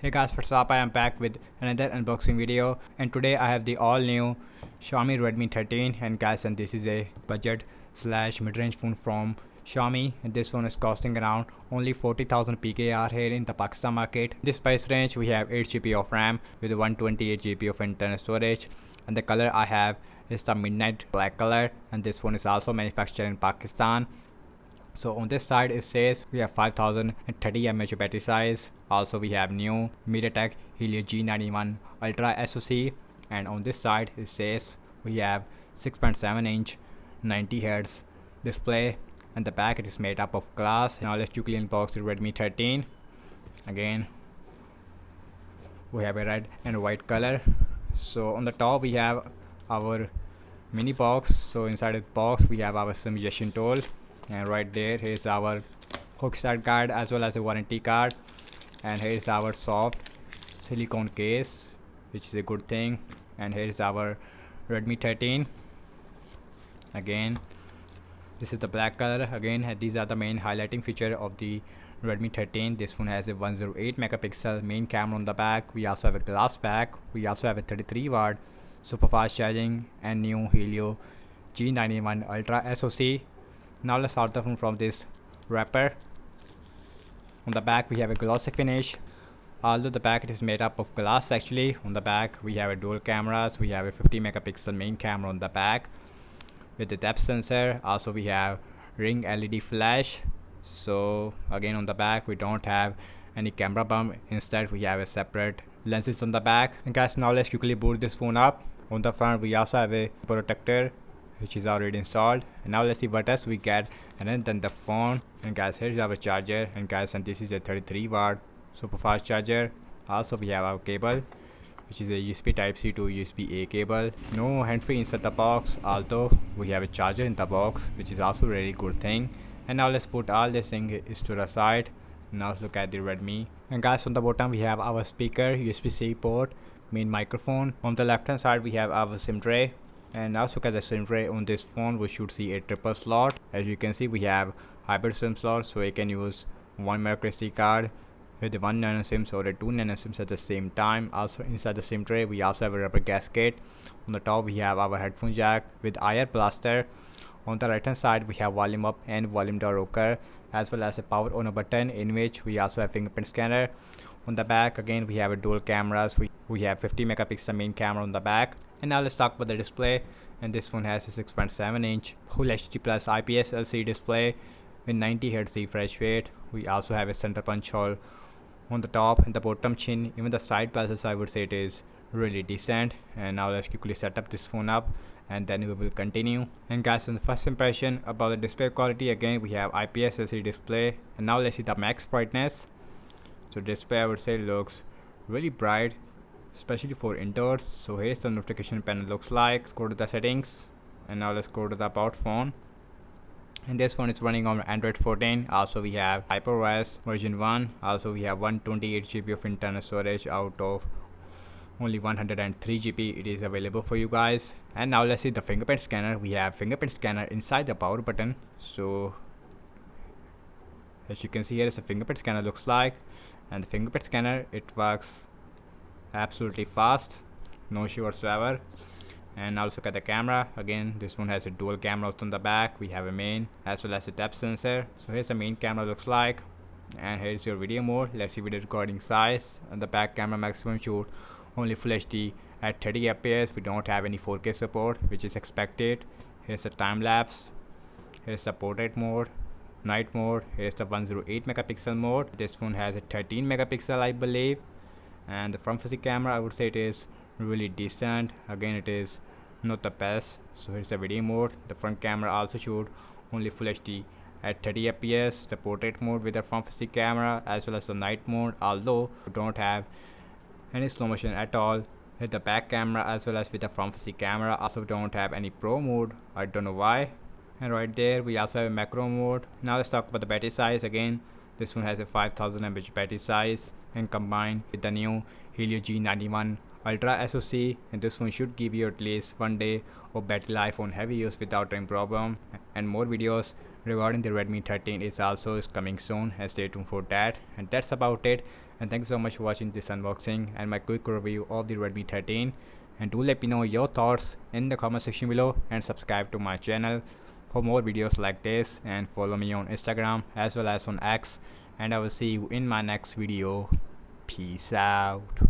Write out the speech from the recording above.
Hey guys, what's up? I am back with another unboxing video, and today I have the all new Xiaomi Redmi 13. And guys, and this is a budget slash mid-range phone from Xiaomi, and this phone is costing around only 40,000 PKR here in the Pakistan market. In this price range we have 8 GB of RAM with 128 GB of internal storage, and the color I have is the midnight black color, and this phone is also manufactured in Pakistan. So on this side it says we have 5030 mAh battery size. Also we have new MediaTek Helio G91 Ultra SoC, and on this side it says we have 6.7 inch 90 Hz display, and the back it is made up of glass. Now let's quickly unbox the Redmi 13. Again we have a red and white color. So on the top we have our mini box. So inside the box we have our SIM injection tool, and right there is our hook start card as well as a warranty card, and here is our soft silicone case, which is a good thing. And here is our Redmi 13. Again this is the black color. Again these are the main highlighting feature of the Redmi 13. This phone has a 108 megapixel main camera on the back. We also have a glass back. We also have a 33-watt super fast charging and new Helio G91 Ultra SoC. Now let's start the phone from this wrapper. On the back we have a glossy finish, although the back it is made up of glass actually. On the back we have a dual cameras. We have a 50 megapixel main camera on the back with the depth sensor. Also we have ring LED flash. So again on the back we don't have any camera bump, instead we have a separate lenses on the back. And guys, now let's quickly boot this phone up. On the front we also have a protector which is already installed, and now let's see what else we get. And then the phone, and guys here's our charger, and guys, and this is a 33-watt super fast charger. Also we have our cable, which is a USB type C to USB A cable. No hand-free inside the box, although we have a charger in the box, which is also a really good thing. And now let's put all this thing is to the side. Now let's look at the Redmi. And guys, on the bottom we have our speaker, USB-C port, main microphone. On the left hand side we have our SIM tray. And now look at the SIM tray on this phone. We should see a triple slot. As you can see we have hybrid SIM slot, so you can use one micro SD card with the 1 nano SIMs or the 2 nano SIMs at the same time. Also inside the SIM tray we also have a rubber gasket. On the top we have our headphone jack with IR blaster. On the right hand side we have volume up and volume down rocker, as well as a power on button, in which we also have fingerprint scanner. On the back again we have a dual cameras. We have 50 megapixel main camera on the back. And now let's talk about the display. And this phone has a 6.7 inch Full HD Plus IPS LCD display with 90 Hz refresh rate. We also have a center punch hole on the top and the bottom chin. Even the side passes, I would say it is really decent. And now let's quickly set up this phone up, and then we will continue. And guys, in the first impression about the display quality, again we have IPS LCD display. And now let's see the max brightness. So display I would say looks really bright, especially for indoors. So here's the notification panel looks like. Let's go to the settings, and now let's go to the about phone. And this phone is running on Android 14. Also we have HyperOS version 1. Also we have 128 GB of internal storage out of only 103 GB it is available for you guys. And now let's see the fingerprint scanner. We have fingerprint scanner inside the power button. So as you can see, here is the fingerprint scanner looks like, and the fingerprint scanner it works absolutely fast, no issue whatsoever. And now let's look at the camera. Again this one has a dual camera on the back. We have a main as well as a depth sensor. So here's the main camera looks like, and here's your video mode. Let's see video recording size. And the back camera maximum shoot only Full HD at 30 fps. We don't have any 4K support, which is expected. Here's the time lapse. Here's the portrait mode, night mode. Here's the 108 megapixel mode. This phone has a 13 megapixel I believe. And the front facing camera I would say it is really decent. Again it is not the best. So here's the video mode. The front camera also shoot only Full HD at 30 fps. The portrait mode with the front facing camera, as well as the night mode, although we don't have any slow motion at all with the back camera as well as with the front facing camera. Also don't have any pro mode, I don't know why. And right there we also have a macro mode. Now let's talk about the battery size. Again this one has a 5000 mAh battery size, and combined with the new Helio G91 Ultra SoC, and this one should give you at least 1 day of battery life on heavy use without any problem. And more videos regarding the Redmi 13 is also coming soon, and stay tuned for that. And that's about it, and thanks so much for watching this unboxing and my quick review of the Redmi 13. And do let me know your thoughts in the comment section below, and subscribe to my channel for more videos like this, and follow me on Instagram as well as on X, and I will see you in my next video. Peace out.